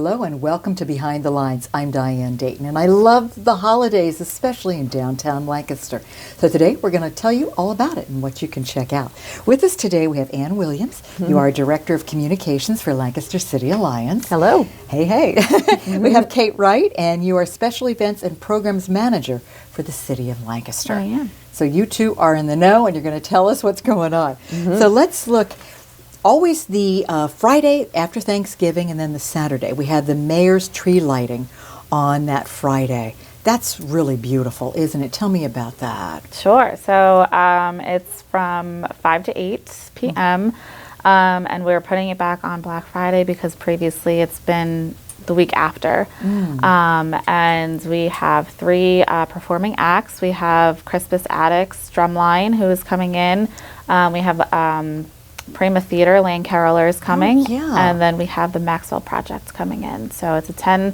hello, and welcome to Behind the Lines. I'm Diane Dayton, and I love the holidays, especially in downtown Lancaster. So today we're going to tell you all about it and what you can check out. With us today we have Ann Williams. You are Director of Communications for Lancaster City Alliance. Hello. Hey. We have Kate Wright, and you are Special Events and Programs Manager for the City of Lancaster. I am. So you two are in the know, and you're going to tell us what's going on. So let's look. Always the Friday after Thanksgiving and then the Saturday. We have the mayor's tree lighting on that Friday. That's really beautiful, isn't it? Tell me about that. Sure. So it's from 5 to 8 p.m. And we're putting it back on Black Friday because previously it's been the week after. And we have 3 performing acts. We have Crispus Attucks Drumline, who is coming in. We have Prima Theater, Lane Carolers coming, and then we have the Maxwell Project coming in. So it's a 10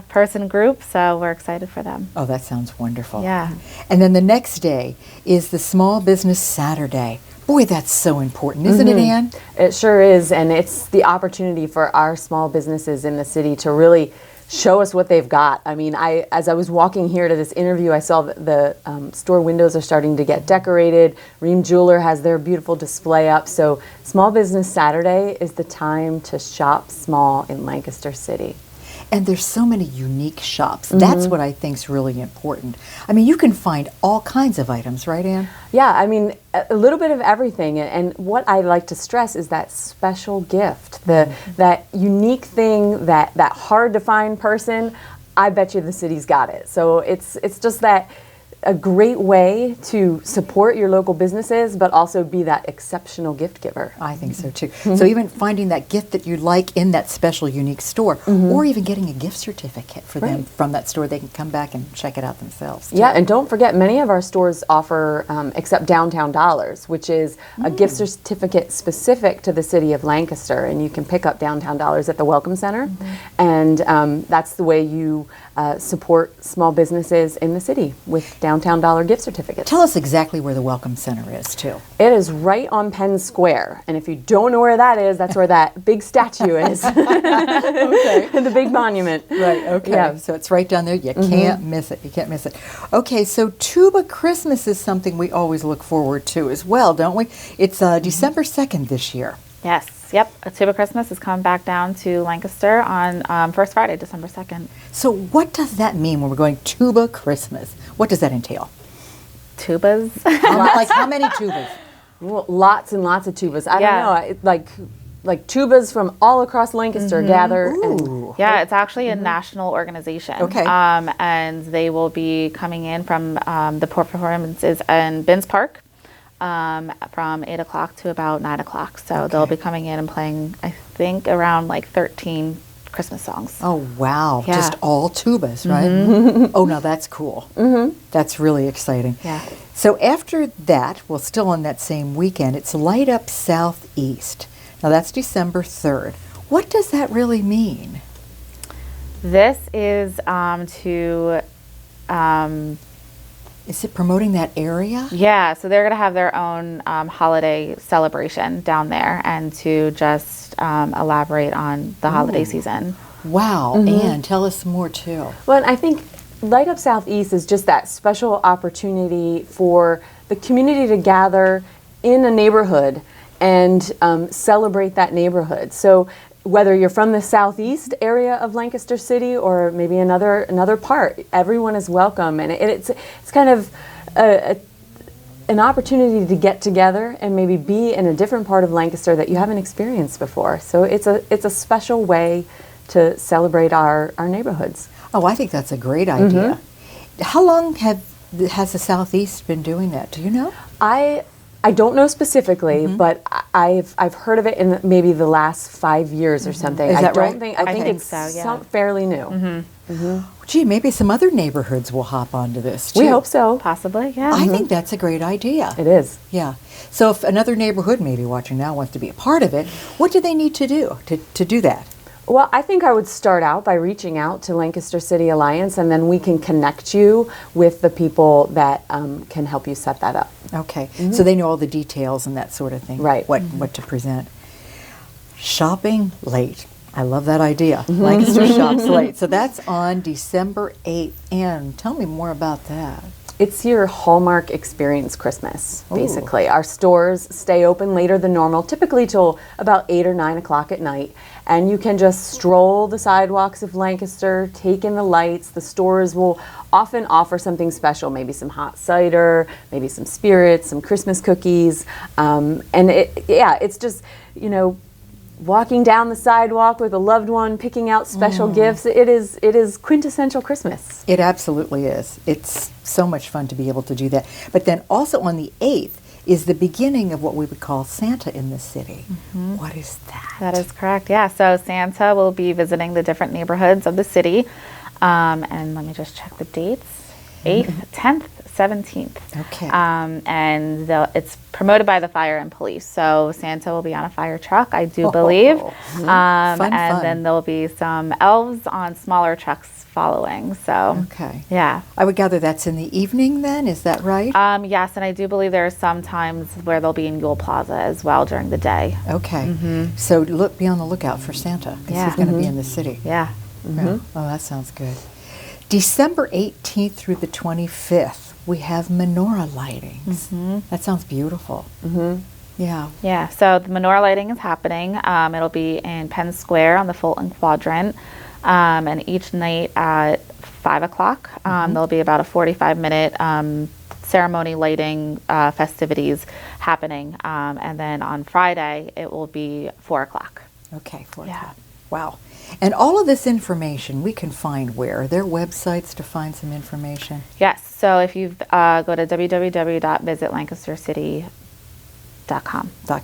person group, so we're excited for them. Oh, that sounds wonderful. Yeah. And then the next day is the Small Business Saturday. Boy, that's so important, isn't it, Ann? It sure is, and it's the opportunity for our small businesses in the city to really show us what they've got. I mean, as I was walking here to this interview, I saw that the store windows are starting to get decorated. Ream Jeweler has their beautiful display up. So Small Business Saturday is the time to shop small in Lancaster City. And there's so many unique shops. That's what I think is really important. I mean, you can find all kinds of items, right, Ann? Yeah, I mean, a little bit of everything. And what I like to stress is that special gift, that unique thing, that hard to find person. I bet you the city's got it. So it's just that a great way to support your local businesses, but also be that exceptional gift giver. I think so too. So even finding that gift that you like in that special, unique store, or even getting a gift certificate for them from that store, they can come back and check it out themselves too. Yeah, and don't forget, many of our stores offer accept downtown dollars, which is a gift certificate specific to the city of Lancaster, and you can pick up downtown dollars at the Welcome Center, and that's the way you support small businesses in the city with downtown dollar gift certificates. Tell us exactly where the Welcome Center is too. It is right on Penn Square, and if you don't know where that is, that's where that big statue is. Okay. The big monument. Right, okay. Yeah. So it's right down there. You can't miss it. You can't miss it. Okay, so Tuba Christmas is something we always look forward to as well, don't we? It's December 2nd this year. Yes. Yep. Tuba Christmas is coming back down to Lancaster on First Friday, December 2nd. So what does that mean when we're going Tuba Christmas? What does that entail? Tubas. Like how many tubas? Well, lots and lots of tubas. I don't know, like tubas from all across Lancaster gather. And Yeah, it's actually a national organization. Okay. And they will be coming in from the performances in Binns Park from 8 o'clock to about 9 o'clock. So they'll be coming in and playing, I think, around like 13 Christmas songs. Oh, wow. Yeah. Just all tubas, right? Oh, now that's cool. That's really exciting. Yeah. So after that, well, still on that same weekend, it's Light Up Southeast. Now that's December 3rd. What does that really mean? This is to... Is it promoting that area? Yeah, so they're going to have their own holiday celebration down there, and to just elaborate on the holiday season. Wow. Ann, tell us more too. Well, and I think Light Up Southeast is just that special opportunity for the community to gather in a neighborhood and celebrate that neighborhood. So whether you're from the southeast area of Lancaster City or maybe another part, everyone is welcome, and it's kind of an opportunity to get together and maybe be in a different part of Lancaster that you haven't experienced before. So it's a special way to celebrate our neighborhoods. Oh, I think that's a great idea. How long has the Southeast been doing that? Do you know? I don't know specifically, but I've heard of it in maybe the last 5 years or something. Is that right? I think it's so, yeah. fairly new. Gee, maybe some other neighborhoods will hop onto this too. We hope so. Possibly, yeah. I think that's a great idea. It is. Yeah. So if another neighborhood maybe watching now wants to be a part of it, what do they need to do to do that? Well, I think I would start out by reaching out to Lancaster City Alliance, and then we can connect you with the people that can help you set that up. Okay. So they know all the details and that sort of thing. Right. What to present. Shopping late. I love that idea. Lancaster Shops Late. So that's on December 8th. And tell me more about that. It's your Hallmark experience Christmas, Ooh. basically. Our stores stay open later than normal, typically till about 8 or 9 o'clock at night. And you can just stroll the sidewalks of Lancaster, take in the lights. The stores will often offer something special, maybe some hot cider, maybe some spirits, some Christmas cookies. It's just, walking down the sidewalk with a loved one, picking out special gifts. It is quintessential Christmas. It absolutely is. It's so much fun to be able to do that. But then also on the 8th is the beginning of what we would call Santa in the city. What is that? That is correct. Yeah. So Santa will be visiting the different neighborhoods of the city. And let me just check the dates. 8th, 10th, 17th. Okay. And it's promoted by the fire and police. So Santa will be on a fire truck, I do believe. Fun. Then there'll be some elves on smaller trucks following. So, Okay. yeah. I would gather that's in the evening then, is that right? Yes, and I do believe there are some times where they'll be in Yule Plaza as well during the day. Okay. So be on the lookout for Santa because Yeah. he's going to be in the city. Yeah. Yeah. Oh, that sounds good. December 18th through the 25th, we have menorah lightings. That sounds beautiful. Yeah. Yeah, so the menorah lighting is happening. It'll be in Penn Square on the Fulton Quadrant. And each night at 5 o'clock, there'll be about a 45-minute ceremony lighting festivities happening. And then on Friday, it will be 4 o'clock. Okay, 4 Yeah. o'clock. Wow. And all of this information we can find where? Are there websites to find some information? Yes, so if you go to www.visitlancastercity.com.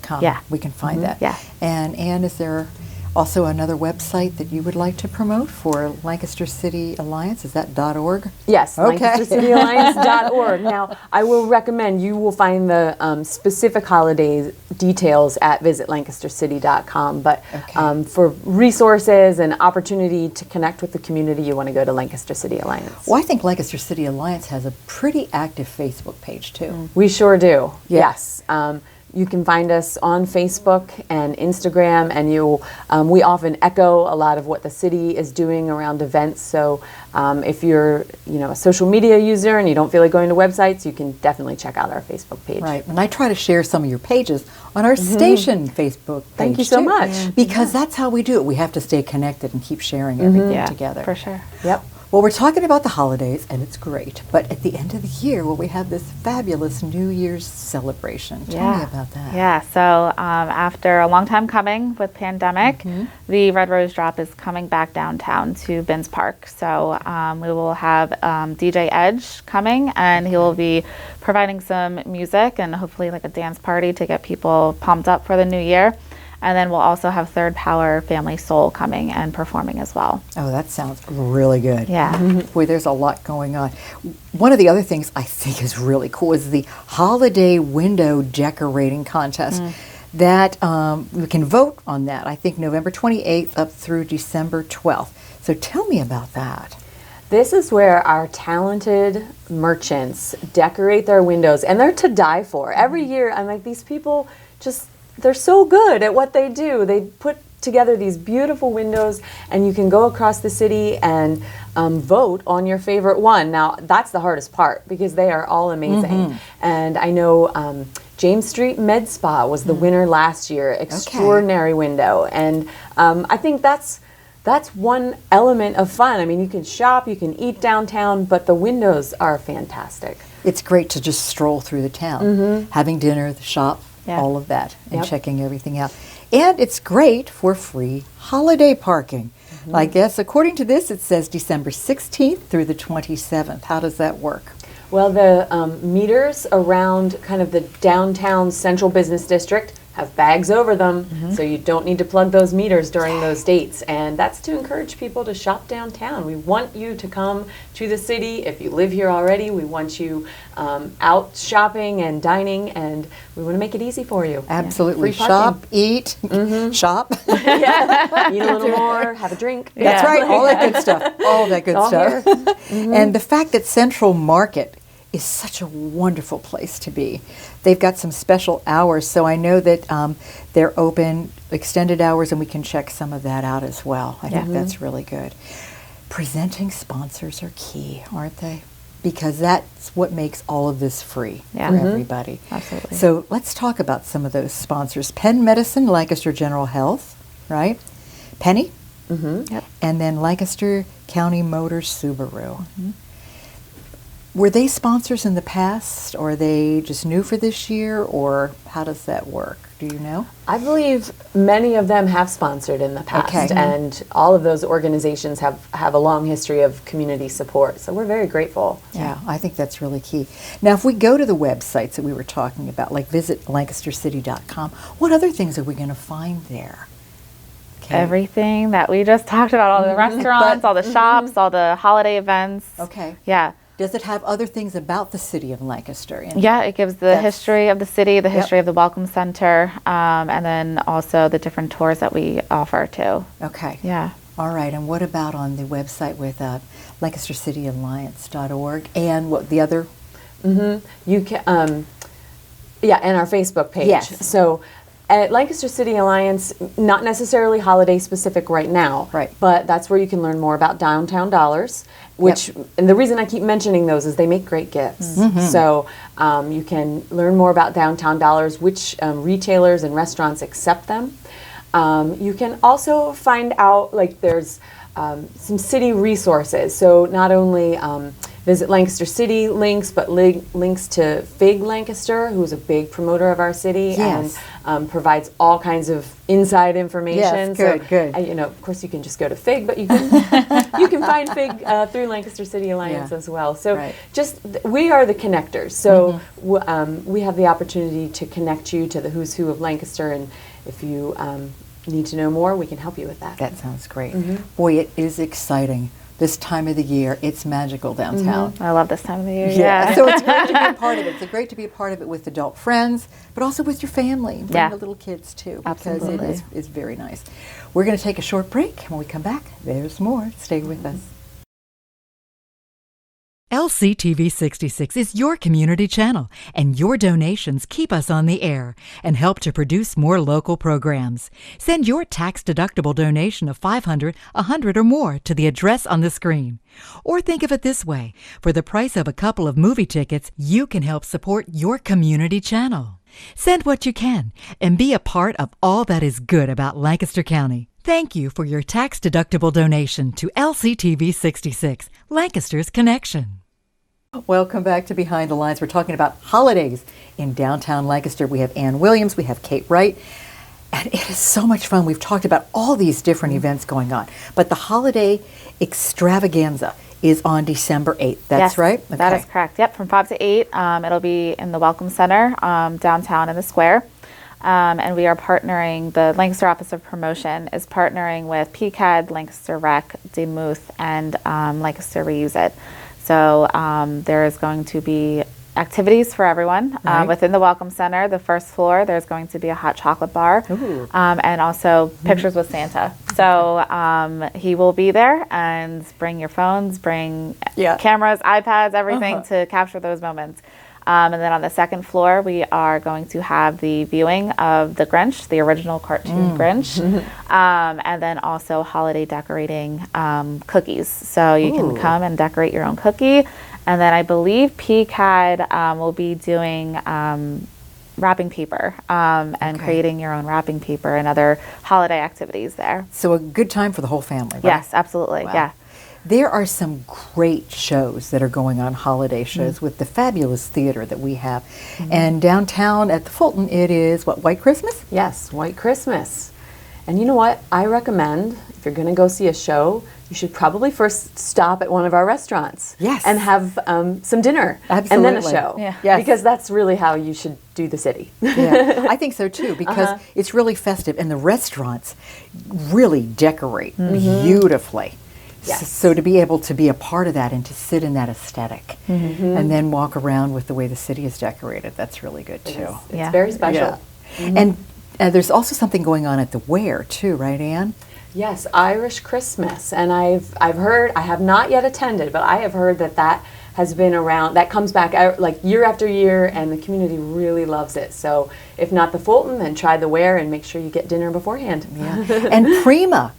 .com. Yeah. We can find that. Yeah. And Anne, is there also another website that you would like to promote for Lancaster City Alliance? Is that .org? Yes, Okay. LancasterCityAlliance.org. Now, I will recommend you will find the specific holiday details at visitlancastercity.com. But Okay. for resources and opportunity to connect with the community, you want to go to Lancaster City Alliance. Well, I think Lancaster City Alliance has a pretty active Facebook page too. We sure do. Yeah. Yes. You can find us on Facebook and Instagram, and we often echo a lot of what the city is doing around events. So if you're a social media user and you don't feel like going to websites, you can definitely check out our Facebook page. Right, and I try to share some of your pages on our station Facebook page. Thank you so too, much. Because that's how we do it. We have to stay connected and keep sharing everything Yeah, together. for sure. Yep. Well, we're talking about the holidays, and it's great. But at the end of the year, we have this fabulous New Year's celebration. Tell me about that. Yeah, so after a long time coming with pandemic, the Red Rose Drop is coming back downtown to Binns Park. So we will have DJ Edge coming, and he will be providing some music and hopefully like a dance party to get people pumped up for the new year. And then we'll also have Third Power Family Soul coming and performing as well. Oh, that sounds really good. Yeah. Boy, there's a lot going on. One of the other things I think is really cool is the holiday window decorating contest. That we can vote on that, I think November 28th up through December 12th. So tell me about that. This is where our talented merchants decorate their windows, and they're to die for. Every year, I'm like, these people they're so good at what they do. They put together these beautiful windows, and you can go across the city and vote on your favorite one. Now, that's the hardest part because they are all amazing. And I know James Street Med Spa was the winner last year. Extraordinary window. And I think that's one element of fun. I mean, you can shop, you can eat downtown, but the windows are fantastic. It's great to just stroll through the town, having dinner, the shop, Yeah. all of that, and Yep. checking everything out. And it's great for free holiday parking. I guess according to this, it says December 16th through the 27th. How does that work? Well, the meters around kind of the downtown central business district have bags over them, so you don't need to plug those meters during those dates. And that's to encourage people to shop downtown. We want you to come to the city. If you live here already, we want you out shopping and dining, and we want to make it easy for you. Absolutely. Free parking. Shop, eat, shop. Yeah. Eat a little more, have a drink. That's right. All that good stuff. All that good All stuff. And the fact that Central Market is such a wonderful place to be. They've got some special hours, so I know that they're open extended hours, and we can check some of that out as well. I think that's really good. Presenting sponsors are key, aren't they? Because that's what makes all of this free for everybody. Absolutely. So let's talk about some of those sponsors. Penn Medicine, Lancaster General Health, right? Penny, Yep. and then Lancaster County Motors Subaru. Were they sponsors in the past, or are they just new for this year, or how does that work? Do you know? I believe many of them have sponsored in the past, Okay. and all of those organizations have a long history of community support. So we're very grateful. Yeah, I think that's really key. Now, if we go to the websites that we were talking about, like visit lancastercity.com, what other things are we going to find there? Okay. Everything that we just talked about, all the restaurants, all the shops, all the holiday events. Okay. Yeah. Does it have other things about the city of Lancaster? Yeah, it gives the That's- history of the city, the history of the Welcome Center, and then also the different tours that we offer too. Okay. Yeah. All right. And what about on the website with LancasterCityAlliance.org and what the other? You can, and our Facebook page. Yes. So at Lancaster City Alliance, not necessarily holiday specific right now, Right. but that's where you can learn more about downtown dollars, which, and the reason I keep mentioning those is they make great gifts. So you can learn more about downtown dollars, which retailers and restaurants accept them. You can also find out, like, there's some city resources. So not only visit Lancaster City links, but links to FIG Lancaster, who's a big promoter of our city, Yes. and provides all kinds of inside information. Yes, good, good. Of course, you can just go to FIG, but you can you can find FIG through Lancaster City Alliance as well. So Right. we are the connectors. So we have the opportunity to connect you to the who's who of Lancaster, and if you need to know more, we can help you with that. That sounds great. Boy, it is exciting. This time of the year, it's magical downtown. I love this time of the year. Yeah. So it's great to be a part of it. It's great to be a part of it with adult friends, but also with your family. Bring Yeah. the little kids too, because Absolutely. it is very nice. We're going to take a short break. When we come back, there's more. Stay with us. LCTV 66 is your community channel, and your donations keep us on the air and help to produce more local programs. Send your tax-deductible donation of $500, $100, or more to the address on the screen. Or think of it this way: for the price of a couple of movie tickets, you can help support your community channel. Send what you can and be a part of all that is good about Lancaster County. Thank you for your tax-deductible donation to LCTV 66, Lancaster's Connection. Welcome back to Behind the Lines. We're talking about holidays in downtown Lancaster. We have Ann Williams, we have Kate Wright, and it is so much fun. We've talked about all these different events going on, but the holiday extravaganza is on December 8th. That's Yes, right? That is correct. Yep, from 5 to 8. It'll be in the Welcome Center downtown in the square. And we are partnering, the Lancaster Office of Promotion is partnering with PCAD, Lancaster Rec, Demuth, and Lancaster Reuse It. So there is going to be activities for everyone Right. within the Welcome Center. The first floor, there's going to be a hot chocolate bar, and also pictures with Santa. So he will be there, and bring your phones, bring cameras, iPads, everything to capture those moments. And then on the second floor, we are going to have the viewing of the Grinch, the original cartoon Grinch, and then also holiday decorating cookies. So you can come and decorate your own cookie. And then I believe PCAD will be doing wrapping paper and creating your own wrapping paper and other holiday activities there. So a good time for the whole family, right? Yes, absolutely. Wow. Yeah. There are some great shows that are going on, holiday shows, with the fabulous theater that we have. And downtown at the Fulton, it is, what, White Christmas? Yes, White Christmas. And you know what? I recommend, if you're going to go see a show, you should probably first stop at one of our restaurants. Yes. And have some dinner. Absolutely. And then a show. Yeah. Yes. Because that's really how you should do the city. Yeah, I think so too, because it's really festive, and the restaurants really decorate beautifully. Yes. So to be able to be a part of that and to sit in that aesthetic and then walk around with the way the city is decorated, that's really good too. It's very special. Yeah. And there's also something going on at the Ware too, right, Ann? Yes, Irish Christmas. And I've heard, I have not yet attended, but I have heard that has been around, that comes back like year after year, and the community really loves it. So if not the Fulton, then try the Ware and make sure you get dinner beforehand. Yeah. And Prima.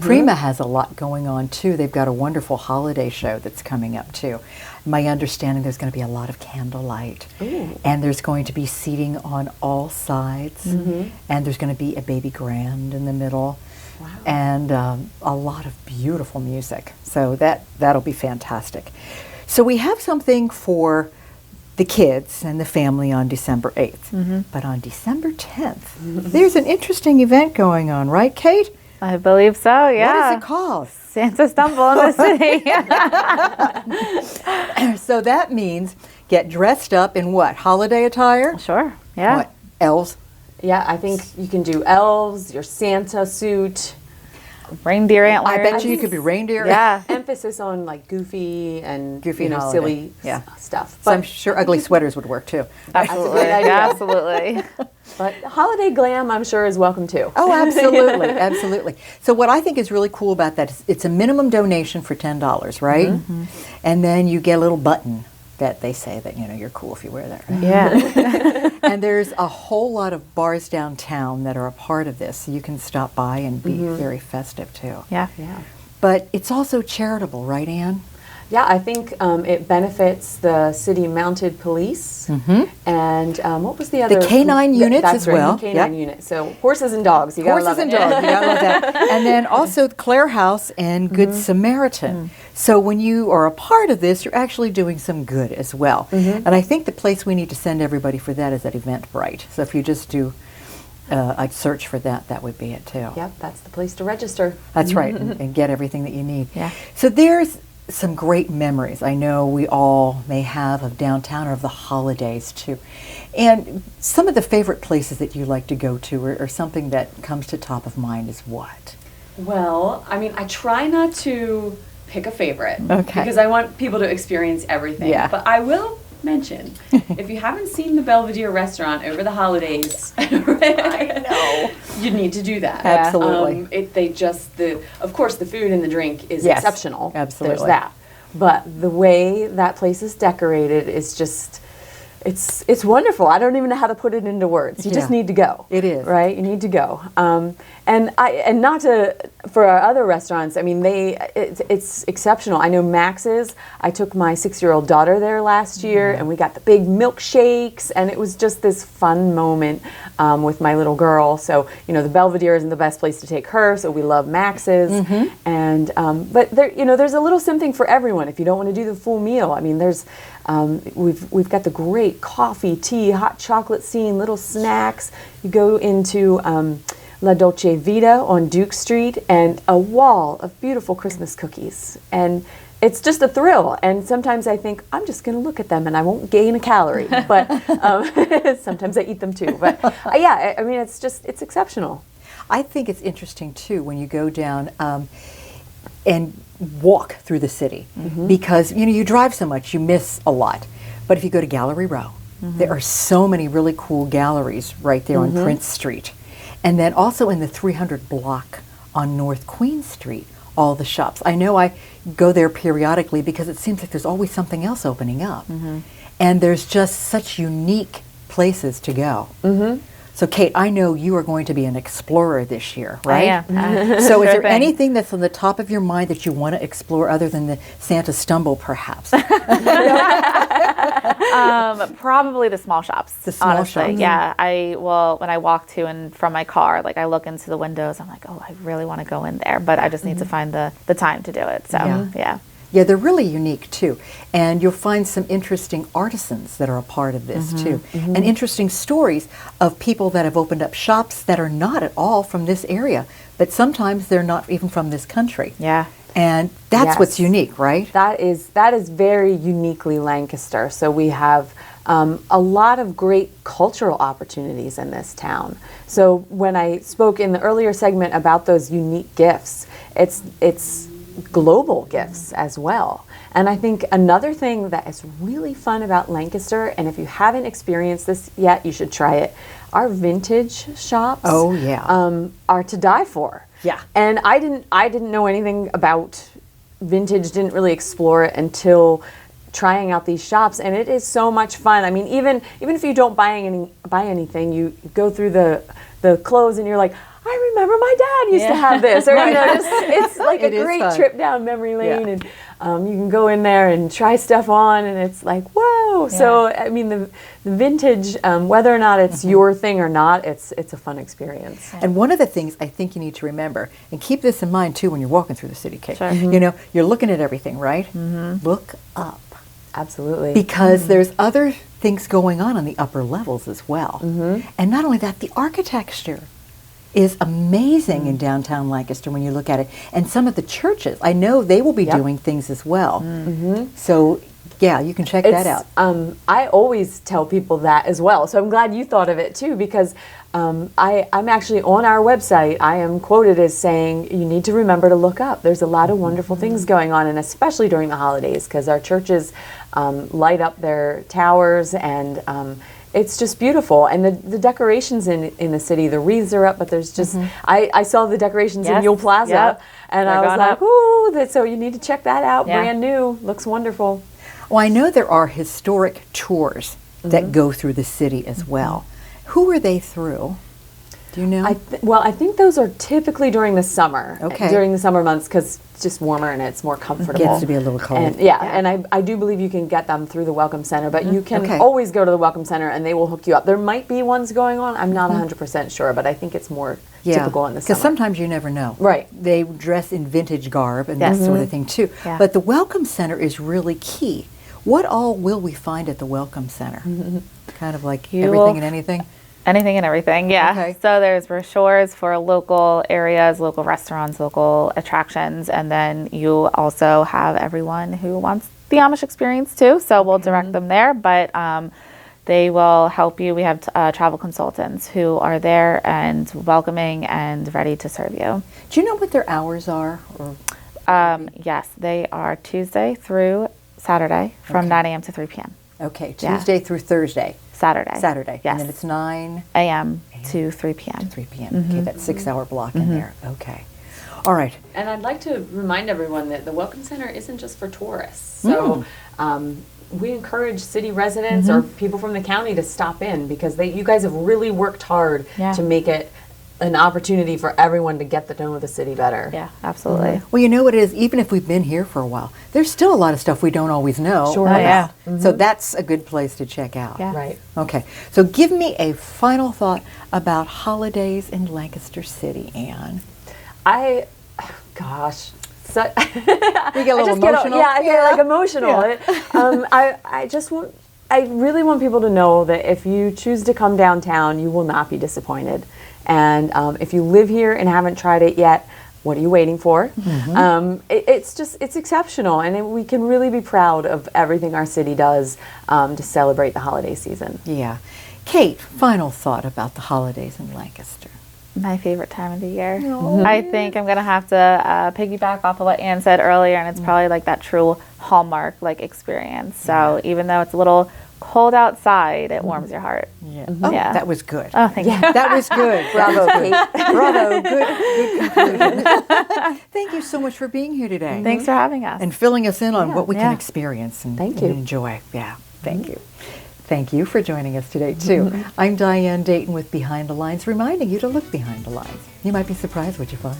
Prima has a lot going on too. They've got a wonderful holiday show that's coming up too. My understanding, there's going to be a lot of candlelight. Ooh. And there's going to be seating on all sides. And there's going to be a baby grand in the middle. Wow. And a lot of beautiful music. So that'll be fantastic. So we have something for the kids and the family on December 8th. But on December 10th, there's an interesting event going on, right, Kate? I believe so, yeah. What is it called? Santa Stumble in the City. So that means get dressed up in what? Holiday attire? Sure, yeah. What? Elves? Yeah, I think you can do elves, your Santa suit. Reindeer antlers. I bet you could be reindeer. Yeah. Emphasis on like goofy and Goofy holiday. silly Yeah. stuff. So I'm sure ugly sweaters would work too. Absolutely. That's a great idea. Absolutely. But holiday glam, I'm sure, is welcome too. Oh, absolutely, absolutely. So what I think is really cool about that is it's a minimum donation for $10, right? And then you get a little button that they say that, you're cool if you wear that, right? Yeah. And there's a whole lot of bars downtown that are a part of this. So you can stop by and be very festive too. Yeah. Yeah. But it's also charitable, right, Anne? Yeah, I think it benefits the city mounted police, and what was the other? canine units that's as right, well. The canine unit. So horses and dogs. You gotta Horses love and it. dogs, you gotta love that. And then also Clare House and Good Samaritan. So when you are a part of this, you're actually doing some good as well. And I think the place we need to send everybody for that is at Eventbrite. So if you just do a search for that, that would be it too. Yep, that's the place to register. That's right, and get everything that you need. Yeah. So there's some great memories I know we all may have of downtown or of the holidays too. And some of the favorite places that you like to go to or something that comes to top of mind is what? Well, I mean, I try not to pick a favorite Okay. because I want people to experience everything. Yeah. But I will mention, if you haven't seen the Belvedere restaurant over the holidays, I know you need to do that. Absolutely. Of course, the food and the drink is Yes, Exceptional. absolutely. There's that. But the way that place is decorated is just, it's wonderful. I don't even know how to put it into words. You just Yeah. need to go. It is. Right? You need to go. And not to, for our other restaurants, I mean, it's exceptional. I know Max's, I took my 6-year-old daughter there last year, and we got the big milkshakes, and it was just this fun moment with my little girl. So, the Belvedere isn't the best place to take her, so we love Max's. And, but there, there's a little something for everyone if you don't want to do the full meal. I mean, there's, we've got the great coffee, tea, hot chocolate scene, little snacks. You go into La Dolce Vita on Duke Street, and a wall of beautiful Christmas cookies. And it's just a thrill. And sometimes I think, I'm just going to look at them and I won't gain a calorie. But sometimes I eat them too. But yeah, I mean, it's exceptional. I think it's interesting too when you go down and walk through the city because you drive so much, you miss a lot. But if you go to Gallery Row, there are so many really cool galleries right there on Prince Street. And then also in the 300 block on North Queen Street, all the shops. I know I go there periodically because it seems like there's always something else opening up. And there's just such unique places to go. So Kate, I know you are going to be an explorer this year, right? I am. So is Sure there thing. anything that's on the top of your mind that you want to explore other than the Santa Stumble, perhaps? Probably the small shops. The small honestly. shops. Yeah. When I walk to and from my car, like I look into the windows, I'm like, oh, I really want to go in there, but I just need to find the time to do it. So yeah. Yeah, they're really unique too. And you'll find some interesting artisans that are a part of this too. And interesting stories of people that have opened up shops that are not at all from this area, but sometimes they're not even from this country. Yeah. And that's Yes. what's unique, right? That is very uniquely Lancaster. So we have a lot of great cultural opportunities in this town. So when I spoke in the earlier segment about those unique gifts, it's global gifts as well. And I think another thing that is really fun about Lancaster, and if you haven't experienced this yet, you should try it. Our vintage shops Oh, yeah. are to die for. Yeah. And I didn't know anything about vintage, didn't really explore it until trying out these shops, and it is so much fun. I mean, even if you don't buy anything, you go through the clothes and you're like, I remember my dad used to have this, or it's like It a is great fun. trip down memory lane, Yeah. and you can go in there and try stuff on, and it's like, whoa. So I mean, the vintage, whether or not it's your thing or not, it's a fun experience. And one of the things I think you need to remember, and keep this in mind too when you're walking through the city, Kate. Sure. You know, you're looking at everything, right? Look up. Absolutely. Because there's other things going on the upper levels as well. And not only that, the architecture is amazing in downtown Lancaster when you look at it. And some of the churches, I know they will be doing things as well. So, yeah, you can check that out. I always tell people that as well. So I'm glad you thought of it too, because I'm actually on our website. I am quoted as saying, you need to remember to look up. There's a lot of wonderful things going on, and especially during the holidays, because our churches light up their towers, and it's just beautiful. And the decorations in the city, the wreaths are up, but there's just, I saw the decorations in Yes. Yule Plaza, Yep. and They're I was gone like, up. ooh, so you need to check that out. Yeah. Brand new, looks wonderful. Well, I know there are historic tours that go through the city as well. Who are they through? Do you know? I think those are typically during the summer. Okay. During the summer months, because it's just warmer and it's more comfortable. Gets to be a little cold. And, and I do believe you can get them through the Welcome Center, but you can Okay. always go to the Welcome Center and they will hook you up. There might be ones going on. I'm not 100% sure, but I think it's more typical in the summer. Because sometimes you never know. Right. They dress in vintage garb and Yes. that sort of thing too. Yeah. But the Welcome Center is really key. What all will we find at the Welcome Center? Kind of like You everything will and anything? Anything and everything, yeah. Okay. So there's brochures for local areas, local restaurants, local attractions, and then you also have everyone who wants the Amish experience too. So we'll direct them there, but they will help you. We have travel consultants who are there and welcoming and ready to serve you. Do you know what their hours are? Or Yes, they are Tuesday through Saturday from 9 a.m. to 3 p.m. okay, Yeah. Tuesday through Thursday. Saturday. Saturday. Yes. And then it's 9 a.m. to 3 p.m. 3 p.m. Okay, that 6-hour block in there. Okay. All right. And I'd like to remind everyone that the Welcome Center isn't just for tourists. So we encourage city residents or people from the county to stop in, because you guys have really worked hard Yeah. to make it an opportunity for everyone to get to know the city better. Yeah, absolutely. Well, you know what it is, even if we've been here for a while, there's still a lot of stuff we don't always know. Sure. Oh, yeah. So that's a good place to check out. Yeah. Right. Okay, so give me a final thought about holidays in Lancaster City, Anne. Gosh. You get a little emotional? I get like emotional. I really want people to know that if you choose to come downtown, you will not be disappointed. And if you live here and haven't tried it yet, what are you waiting for? It's exceptional, and we can really be proud of everything our city does to celebrate the holiday season. Yeah. Kate, final thought about the holidays in Lancaster. My favorite time of the year. I think I'm gonna have to piggyback off of what Anne said earlier, and it's probably like that true hallmark like experience. So even though it's a little cold outside, it warms your heart. Yeah. Oh, Yeah. that was good. Oh, thank you. That was good. Bravo, Kate. Bravo. Good conclusion. Thank you so much for being here today. Thanks for having us. And filling us in on what we can Yeah. experience and, Thank and you. enjoy. Yeah, thank you. Thank you for joining us today, too. I'm Diane Dayton with Behind the Lines, reminding you to look behind the lines. You might be surprised what you find.